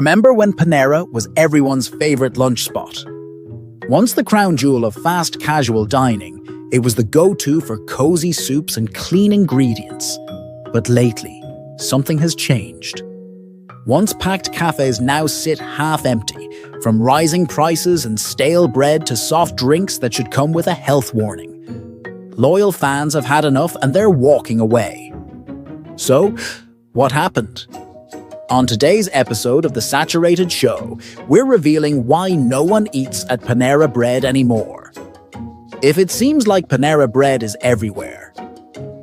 Remember when Panera was everyone's favorite lunch spot? Once the crown jewel of fast casual dining, it was the go-to for cozy soups and clean ingredients. But lately, something has changed. Once packed cafes now sit half empty, from rising prices and stale bread to soft drinks that should come with a health warning. Loyal fans have had enough and they're walking away. So, what happened? On today's episode of The Saturated Show, we're revealing why no one eats at Panera Bread anymore. If it seems like Panera Bread is everywhere,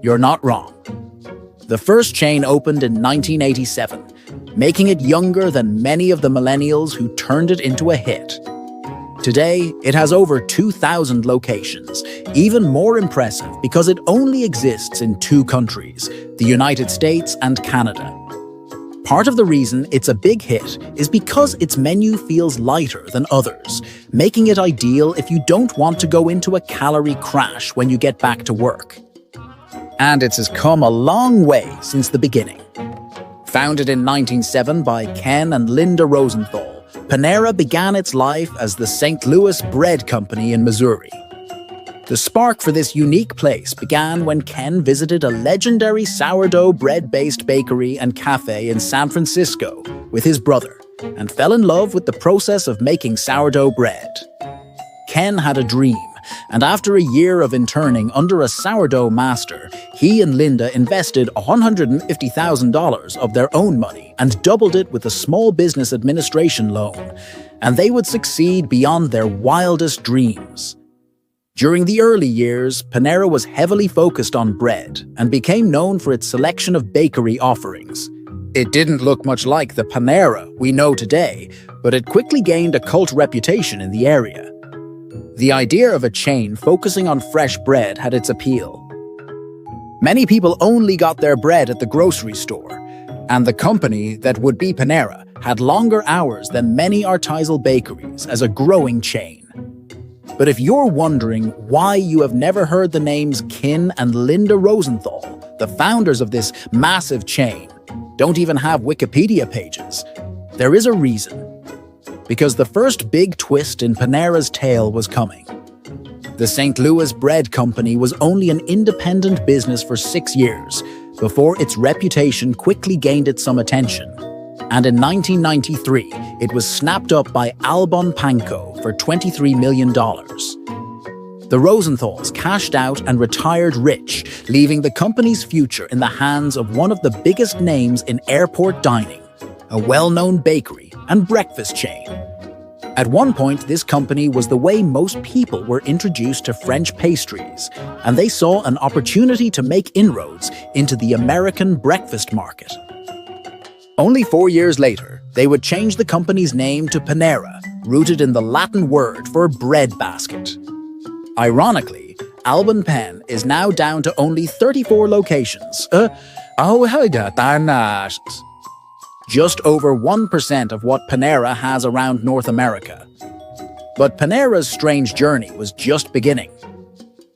you're not wrong. The first chain opened in 1987, making it younger than many of the millennials who turned it into a hit. Today, it has over 2,000 locations, even more impressive because it only exists in two countries, the United States and Canada. Part of the reason it's a big hit is because its menu feels lighter than others, making it ideal if you don't want to go into a calorie crash when you get back to work. And it has come a long way since the beginning. Founded in 1907 by Ken and Linda Rosenthal, Panera began its life as the St. Louis Bread Company in Missouri. The spark for this unique place began when Ken visited a legendary sourdough bread-based bakery and cafe in San Francisco with his brother and fell in love with the process of making sourdough bread. Ken had a dream, and after a year of interning under a sourdough master, he and Linda invested $150,000 of their own money and doubled it with a small business administration loan, and they would succeed beyond their wildest dreams. During the early years, Panera was heavily focused on bread and became known for its selection of bakery offerings. It didn't look much like the Panera we know today, but it quickly gained a cult reputation in the area. The idea of a chain focusing on fresh bread had its appeal. Many people only got their bread at the grocery store, and the company that would be Panera had longer hours than many artisanal bakeries as a growing chain. But if you're wondering why you have never heard the names Ken and Linda Rosenthal, the founders of this massive chain, don't even have Wikipedia pages, there is a reason. Because the first big twist in Panera's tale was coming. The St. Louis Bread Company was only an independent business for 6 years before its reputation quickly gained it some attention. And in 1993, it was snapped up by Albon Panko for $23 million. The Rosenthals cashed out and retired rich, leaving the company's future in the hands of one of the biggest names in airport dining, a well-known bakery and breakfast chain. At one point, this company was the way most people were introduced to French pastries, and they saw an opportunity to make inroads into the American breakfast market. Only 4 years later, they would change the company's name to Panera, rooted in the Latin word for bread basket. Ironically, Albon Pen is now down to only 34 locations. Just over 1% of what Panera has around North America. But Panera's strange journey was just beginning.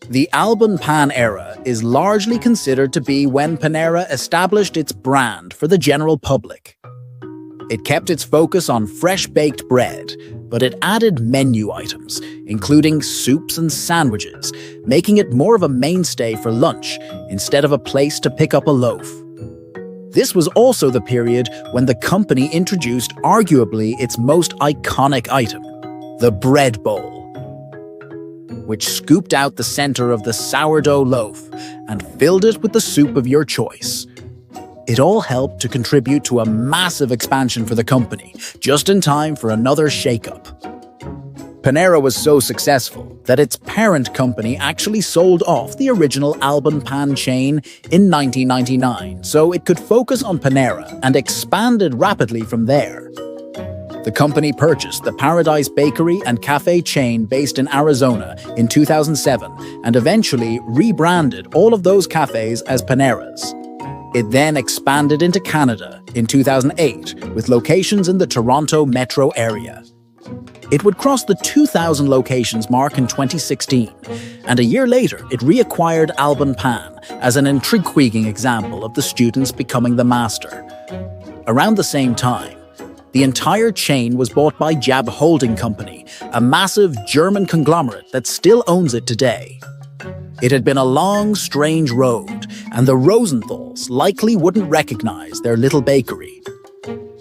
The Albon Pan era is largely considered to be when Panera established its brand for the general public. It kept its focus on fresh-baked bread, but it added menu items, including soups and sandwiches, making it more of a mainstay for lunch instead of a place to pick up a loaf. This was also the period when the company introduced arguably its most iconic item, the bread bowl, which scooped out the center of the sourdough loaf and filled it with the soup of your choice. It all helped to contribute to a massive expansion for the company, just in time for another shakeup. Panera was so successful that its parent company actually sold off the original Albon Pan chain in 1999, so it could focus on Panera and expanded rapidly from there. The company purchased the Paradise Bakery and Cafe chain based in Arizona in 2007 and eventually rebranded all of those cafes as Paneras. It then expanded into Canada in 2008 with locations in the Toronto metro area. It would cross the 2,000 locations mark in 2016, and a year later it reacquired Albon Pan as an intriguing example of the students becoming the master. Around the same time, The entire chain was bought by Jab Holding Company, a massive German conglomerate that still owns it today. It had been a long, strange road, and the Rosenthals likely wouldn't recognize their little bakery.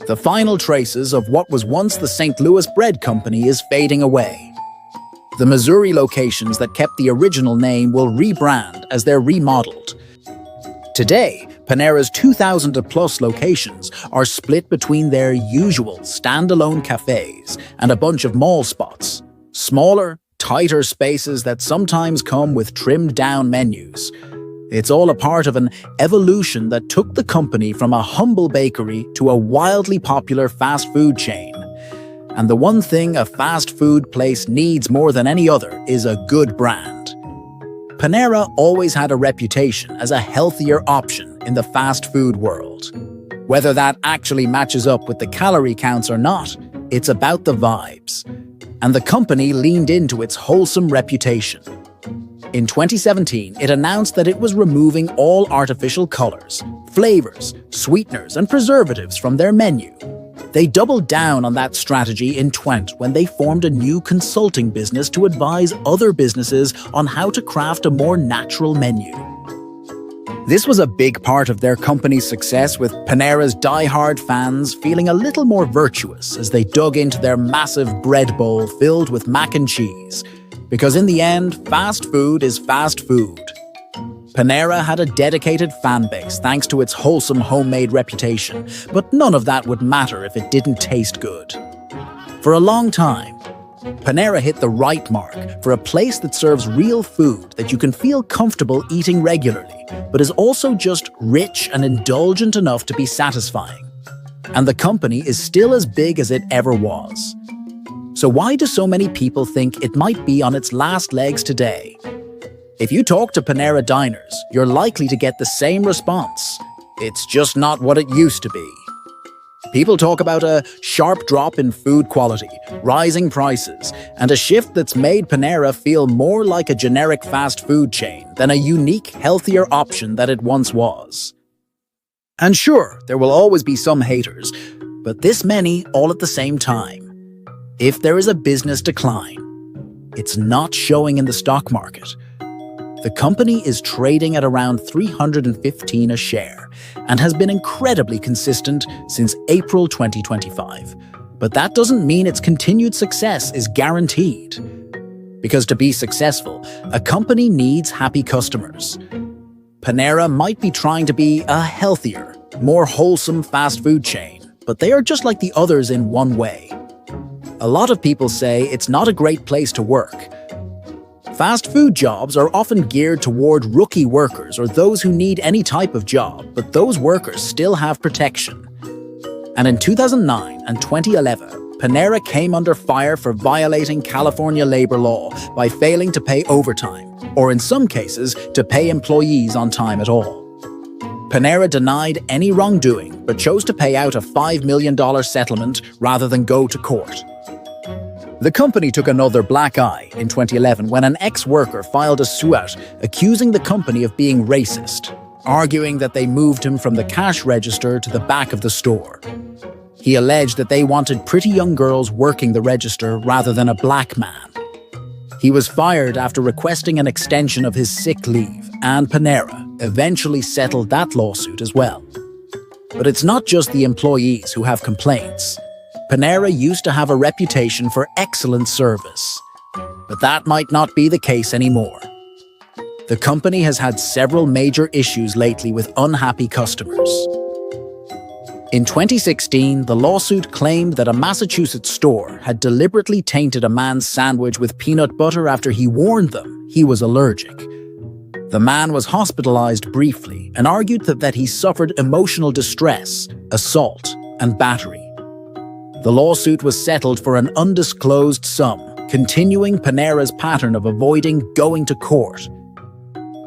The final traces of what was once the St. Louis Bread Company is fading away. The Missouri locations that kept the original name will rebrand as they're remodeled. Today, Panera's 2,000-plus locations are split between their usual standalone cafes and a bunch of mall spots, smaller, tighter spaces that sometimes come with trimmed-down menus. It's all a part of an evolution that took the company from a humble bakery to a wildly popular fast food chain. And the one thing a fast food place needs more than any other is a good brand. Panera always had a reputation as a healthier option in the fast food world. Whether that actually matches up with the calorie counts or not, it's about the vibes. And the company leaned into its wholesome reputation. In 2017, it announced that it was removing all artificial colors, flavors, sweeteners, and preservatives from their menu. They doubled down on that strategy in 2020 when they formed a new consulting business to advise other businesses on how to craft a more natural menu. This was a big part of their company's success, with Panera's die-hard fans feeling a little more virtuous as they dug into their massive bread bowl filled with mac and cheese. Because in the end, fast food is fast food. Panera had a dedicated fan base thanks to its wholesome homemade reputation, but none of that would matter if it didn't taste good. For a long time, Panera hit the right mark for a place that serves real food that you can feel comfortable eating regularly, but is also just rich and indulgent enough to be satisfying. And the company is still as big as it ever was. So why do so many people think it might be on its last legs today? If you talk to Panera diners, you're likely to get the same response. It's just not what it used to be. People talk about a sharp drop in food quality, rising prices, and a shift that's made Panera feel more like a generic fast food chain than a unique, healthier option that it once was. And sure, there will always be some haters, but this many all at the same time. If there is a business decline, it's not showing in the stock market. The company is trading at around $315 a share and has been incredibly consistent since April 2025. But that doesn't mean its continued success is guaranteed. Because to be successful, a company needs happy customers. Panera might be trying to be a healthier, more wholesome fast food chain, but they are just like the others in one way. A lot of people say it's not a great place to work. Fast food jobs are often geared toward rookie workers or those who need any type of job, but those workers still have protection. And in 2009 and 2011, Panera came under fire for violating California labor law by failing to pay overtime, or in some cases, to pay employees on time at all. Panera denied any wrongdoing, but chose to pay out a $5 million settlement rather than go to court. The company took another black eye in 2011 when an ex-worker filed a suit accusing the company of being racist, arguing that they moved him from the cash register to the back of the store. He alleged that they wanted pretty young girls working the register rather than a black man. He was fired after requesting an extension of his sick leave, and Panera eventually settled that lawsuit as well. But it's not just the employees who have complaints. Panera used to have a reputation for excellent service, but that might not be the case anymore. The company has had several major issues lately with unhappy customers. In 2016, the lawsuit claimed that a Massachusetts store had deliberately tainted a man's sandwich with peanut butter after he warned them he was allergic. The man was hospitalized briefly and argued that he suffered emotional distress, assault, and battery. The lawsuit was settled for an undisclosed sum, continuing Panera's pattern of avoiding going to court.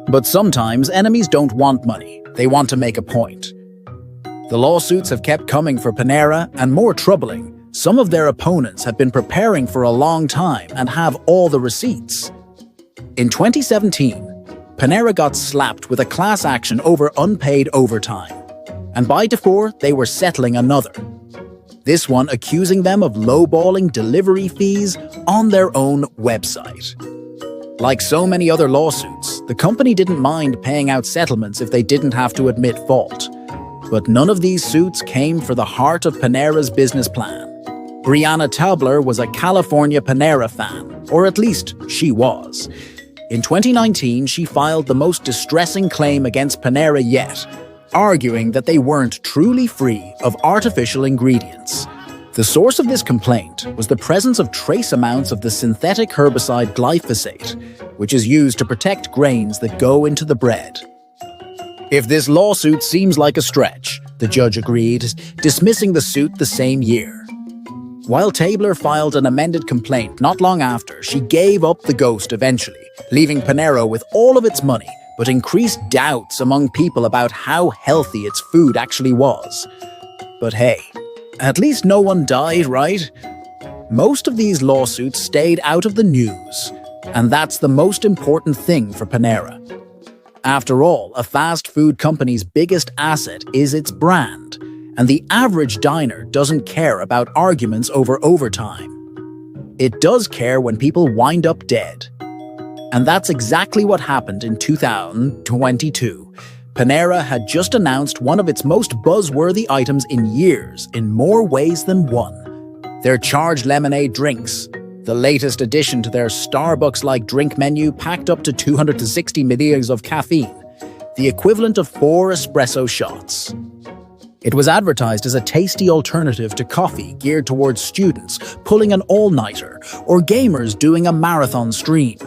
But sometimes enemies don't want money, they want to make a point. The lawsuits have kept coming for Panera, and more troubling, some of their opponents have been preparing for a long time and have all the receipts. In 2017, Panera got slapped with a class action over unpaid overtime, and by default they were settling another. this one accusing them of lowballing delivery fees on their own website. Like so many other lawsuits, the company didn't mind paying out settlements if they didn't have to admit fault. But none of these suits came for the heart of Panera's business plan. Brianna Tabler was a California Panera fan, or at least she was. In 2019, she filed the most distressing claim against Panera yet, arguing that they weren't truly free of artificial ingredients. The source of this complaint was the presence of trace amounts of the synthetic herbicide glyphosate, which is used to protect grains that go into the bread. If this lawsuit seems like a stretch, the judge agreed, dismissing the suit the same year. While Tabler filed an amended complaint not long after, she gave up the ghost eventually, leaving Panera with all of its money, but increased doubts among people about how healthy its food actually was. But hey, at least no one died, right? Most of these lawsuits stayed out of the news, and that's the most important thing for Panera. After all, a fast food company's biggest asset is its brand, and the average diner doesn't care about arguments over overtime. It does care when people wind up dead. And that's exactly what happened in 2022. Panera had just announced one of its most buzzworthy items in years in more ways than one. Their charged lemonade drinks, the latest addition to their Starbucks-like drink menu packed up to 260 milliliters of caffeine, the equivalent of 4 espresso shots. It was advertised as a tasty alternative to coffee geared towards students pulling an all-nighter or gamers doing a marathon stream.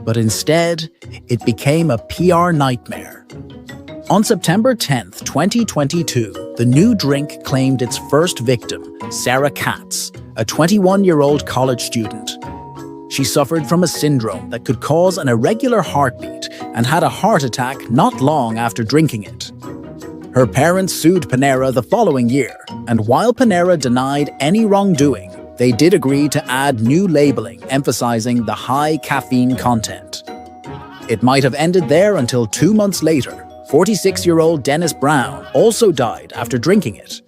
But instead, it became a PR nightmare. On September 10, 2022, the new drink claimed its first victim, Sarah Katz, a 21-year-old college student. She suffered from a syndrome that could cause an irregular heartbeat and had a heart attack not long after drinking it. Her parents sued Panera the following year, and while Panera denied any wrongdoing, they did agree to add new labeling emphasizing the high caffeine content. It might have ended there until 2 months later, 46-year-old Dennis Brown also died after drinking it.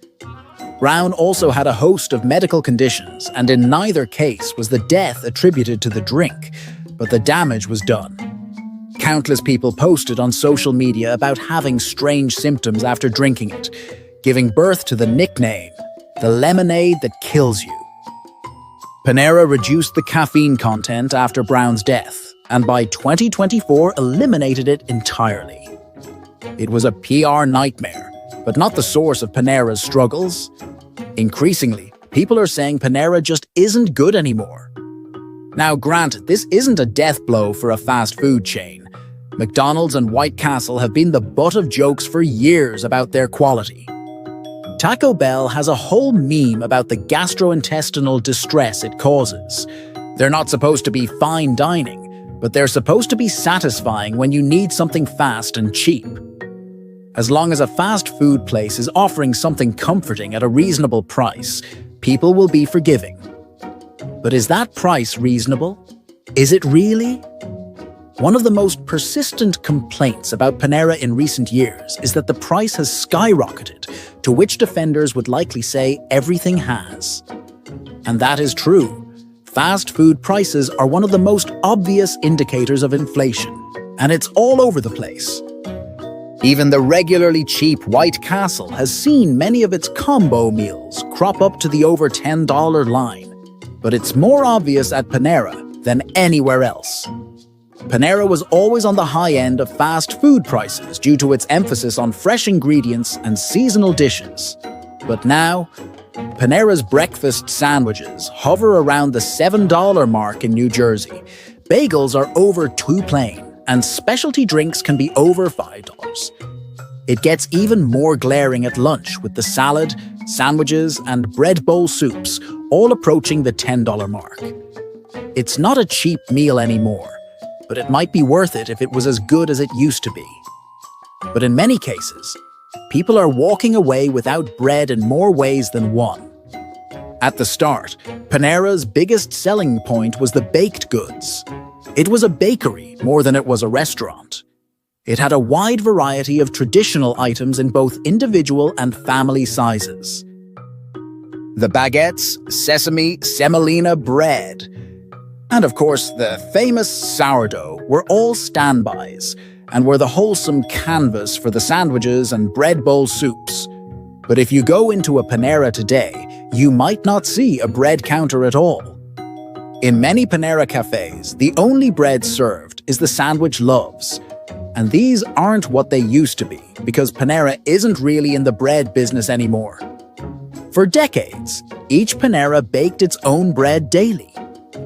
Brown also had a host of medical conditions, and in neither case was the death attributed to the drink, but the damage was done. Countless people posted on social media about having strange symptoms after drinking it, giving birth to the nickname, the lemonade that kills you. Panera reduced the caffeine content after Brown's death, and by 2024 eliminated it entirely. It was a PR nightmare, but not the source of Panera's struggles. Increasingly, people are saying Panera just isn't good anymore. Now granted, this isn't a death blow for a fast food chain. McDonald's and White Castle have been the butt of jokes for years about their quality. Taco Bell has a whole meme about the gastrointestinal distress it causes. They're not supposed to be fine dining, but they're supposed to be satisfying when you need something fast and cheap. As long as a fast food place is offering something comforting at a reasonable price, people will be forgiving. But is that price reasonable? Is it really? One of the most persistent complaints about Panera in recent years is that the price has skyrocketed, to which defenders would likely say everything has. And that is true. Fast food prices are one of the most obvious indicators of inflation, and it's all over the place. Even the regularly cheap White Castle has seen many of its combo meals crop up to the over $10 line, but it's more obvious at Panera than anywhere else. Panera was always on the high end of fast food prices due to its emphasis on fresh ingredients and seasonal dishes. But now, Panera's breakfast sandwiches hover around the $7 mark in New Jersey. Bagels are over $2 plain, and specialty drinks can be over $5. It gets even more glaring at lunch with the salad, sandwiches, and bread bowl soups all approaching the $10 mark. It's not a cheap meal anymore, but it might be worth it if it was as good as it used to be. But in many cases, people are walking away without bread in more ways than one. At the start, Panera's biggest selling point was the baked goods. It was a bakery more than it was a restaurant. It had a wide variety of traditional items in both individual and family sizes. The baguettes, sesame, semolina bread. And of course, the famous sourdough were all standbys and were the wholesome canvas for the sandwiches and bread bowl soups. But if you go into a Panera today, you might not see a bread counter at all. In many Panera cafes, the only bread served is the sandwich loaves. And these aren't what they used to be, because Panera isn't really in the bread business anymore. For decades, each Panera baked its own bread daily.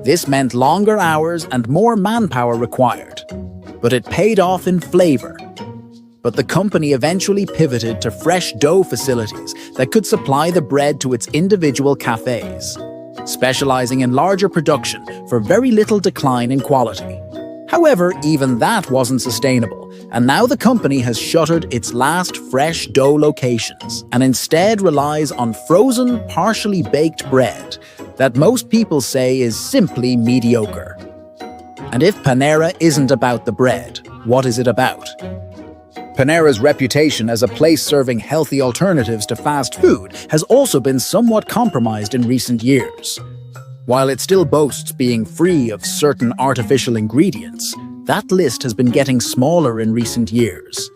This meant longer hours and more manpower required, but it paid off in flavor. But the company eventually pivoted to fresh dough facilities that could supply the bread to its individual cafes, specializing in larger production for very little decline in quality. However, even that wasn't sustainable, and now the company has shuttered its last fresh dough locations and instead relies on frozen, partially baked bread that most people say is simply mediocre. And if Panera isn't about the bread, what is it about? Panera's reputation as a place serving healthy alternatives to fast food has also been somewhat compromised in recent years. While it still boasts being free of certain artificial ingredients, that list has been getting smaller in recent years.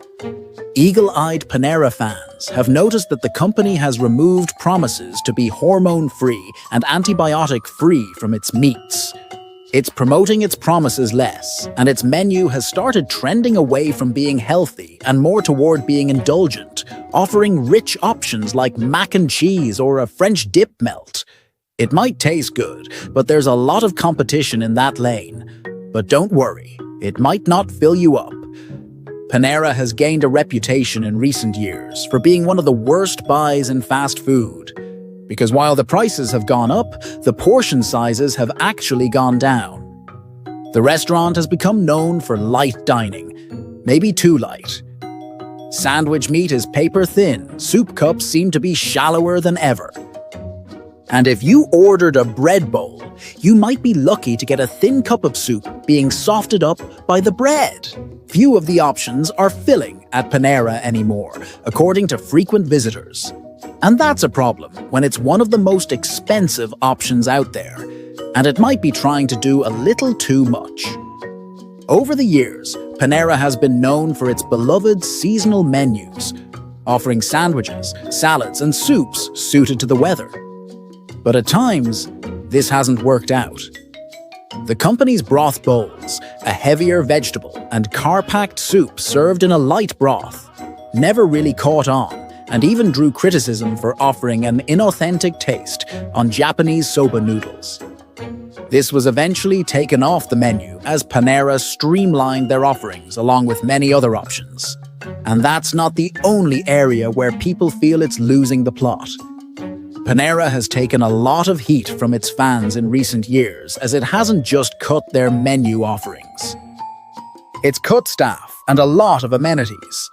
Eagle-eyed Panera fans have noticed that the company has removed promises to be hormone-free and antibiotic-free from its meats. It's promoting its promises less, and its menu has started trending away from being healthy and more toward being indulgent, offering rich options like mac and cheese or a French dip melt. It might taste good, but there's a lot of competition in that lane. But don't worry, it might not fill you up. Panera has gained a reputation in recent years for being one of the worst buys in fast food. Because while the prices have gone up, the portion sizes have actually gone down. The restaurant has become known for light dining, maybe too light. Sandwich meat is paper thin, soup cups seem to be shallower than ever. And if you ordered a bread bowl, you might be lucky to get a thin cup of soup being softened up by the bread. Few of the options are filling at Panera anymore, according to frequent visitors. And that's a problem when it's one of the most expensive options out there, and it might be trying to do a little too much. Over the years, Panera has been known for its beloved seasonal menus, offering sandwiches, salads, and soups suited to the weather. But at times, this hasn't worked out. The company's broth bowls, a heavier vegetable and car-packed soup served in a light broth, never really caught on and even drew criticism for offering an inauthentic taste on Japanese soba noodles. This was eventually taken off the menu as Panera streamlined their offerings along with many other options. And that's not the only area where people feel it's losing the plot. Panera has taken a lot of heat from its fans in recent years as it hasn't just cut their menu offerings. It's cut staff and a lot of amenities.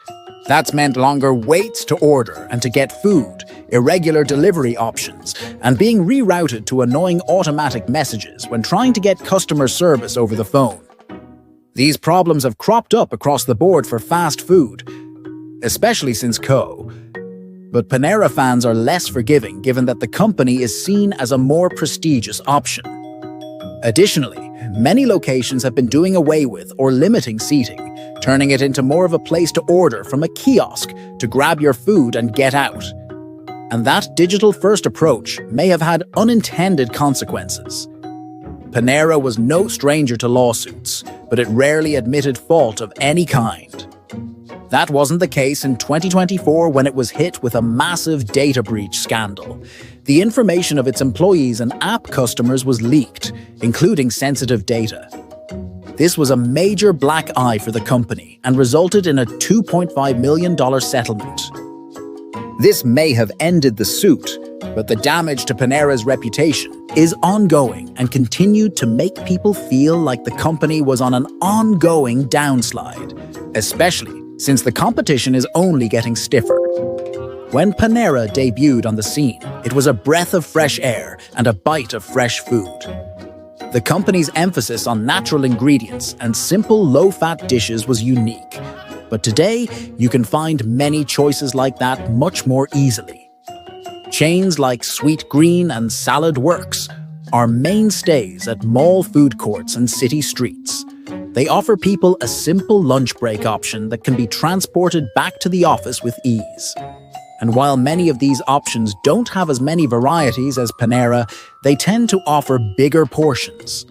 That's meant longer waits to order and to get food, irregular delivery options, and being rerouted to annoying automatic messages when trying to get customer service over the phone. These problems have cropped up across the board for fast food, especially since COVID. But Panera fans are less forgiving given that the company is seen as a more prestigious option. Additionally, many locations have been doing away with or limiting seating, turning it into more of a place to order from a kiosk to grab your food and get out. And that digital-first approach may have had unintended consequences. Panera was no stranger to lawsuits, but it rarely admitted fault of any kind. That wasn't the case in 2024 when it was hit with a massive data breach scandal. The information of its employees and app customers was leaked, including sensitive data. This was a major black eye for the company and resulted in a $2.5 million settlement. This may have ended the suit, but the damage to Panera's reputation is ongoing and continued to make people feel like the company was on an ongoing downslide, especially since the competition is only getting stiffer. When Panera debuted on the scene, it was a breath of fresh air and a bite of fresh food. The company's emphasis on natural ingredients and simple low-fat dishes was unique, but today you can find many choices like that much more easily. Chains like Sweet Green and Salad Works are mainstays at mall food courts and city streets. They offer people a simple lunch break option that can be transported back to the office with ease. And while many of these options don't have as many varieties as Panera, they tend to offer bigger portions.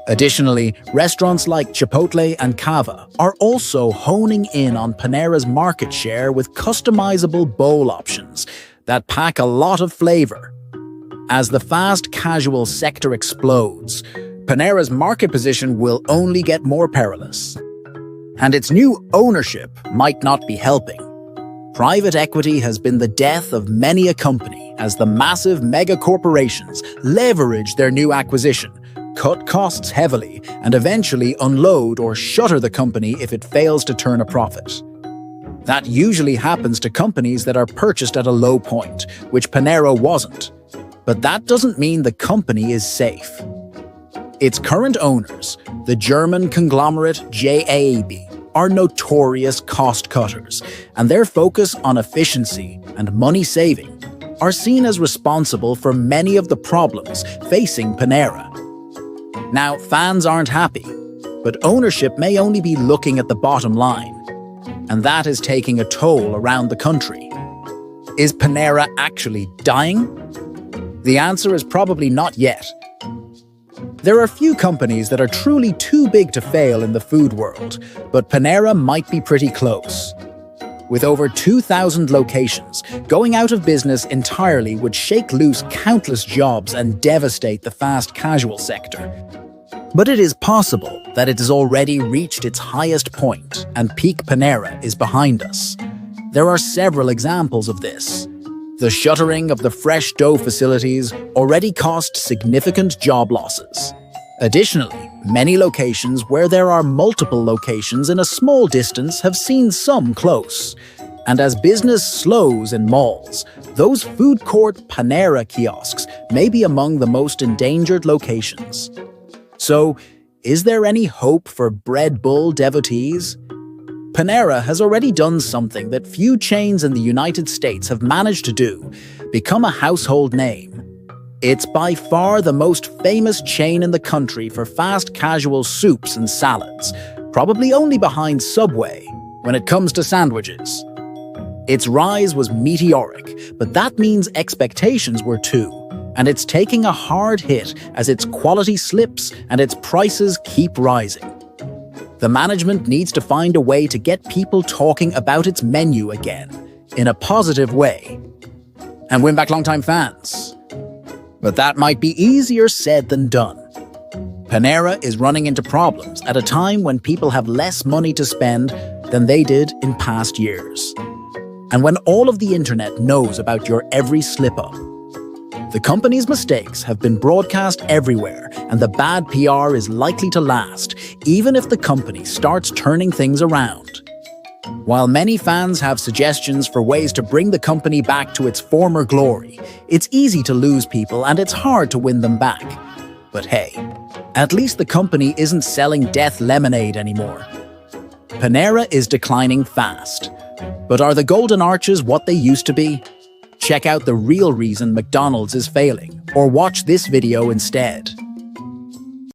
Additionally, restaurants like Chipotle and Cava are also honing in on Panera's market share with customizable bowl options that pack a lot of flavor. As the fast casual sector explodes, Panera's market position will only get more perilous. And its new ownership might not be helping. Private equity has been the death of many a company as the massive mega corporations leverage their new acquisition, cut costs heavily, and eventually unload or shutter the company if it fails to turn a profit. That usually happens to companies that are purchased at a low point, which Panera wasn't. But that doesn't mean the company is safe. Its current owners, the German conglomerate JAB, are notorious cost cutters, and their focus on efficiency and money saving are seen as responsible for many of the problems facing Panera. Now, fans aren't happy, but ownership may only be looking at the bottom line, and that is taking a toll around the country. Is Panera actually dying? The answer is probably not yet. There are few companies that are truly too big to fail in the food world, but Panera might be pretty close. With over 2,000 locations, going out of business entirely would shake loose countless jobs and devastate the fast casual sector. But it is possible that it has already reached its highest point and peak Panera is behind us. There are several examples of this. The shuttering of the fresh dough facilities already cost significant job losses. Additionally, many locations where there are multiple locations in a small distance have seen some close. And as business slows in malls, those food court Panera kiosks may be among the most endangered locations. So, is there any hope for Bread Bull devotees? Panera has already done something that few chains in the United States have managed to do: become a household name. It's by far the most famous chain in the country for fast casual soups and salads, probably only behind Subway when it comes to sandwiches. Its rise was meteoric, but that means expectations were too, and it's taking a hard hit as its quality slips and its prices keep rising. The management needs to find a way to get people talking about its menu again, in a positive way, and win back longtime fans. But that might be easier said than done. Panera is running into problems at a time when people have less money to spend than they did in past years. And when all of the internet knows about your every slip-up. The company's mistakes have been broadcast everywhere, and the bad PR is likely to last, even if the company starts turning things around. While many fans have suggestions for ways to bring the company back to its former glory, it's easy to lose people and it's hard to win them back. But hey, at least the company isn't selling death lemonade anymore. Panera is declining fast. But are the Golden Arches what they used to be? Check out the real reason McDonald's is failing, or watch this video instead.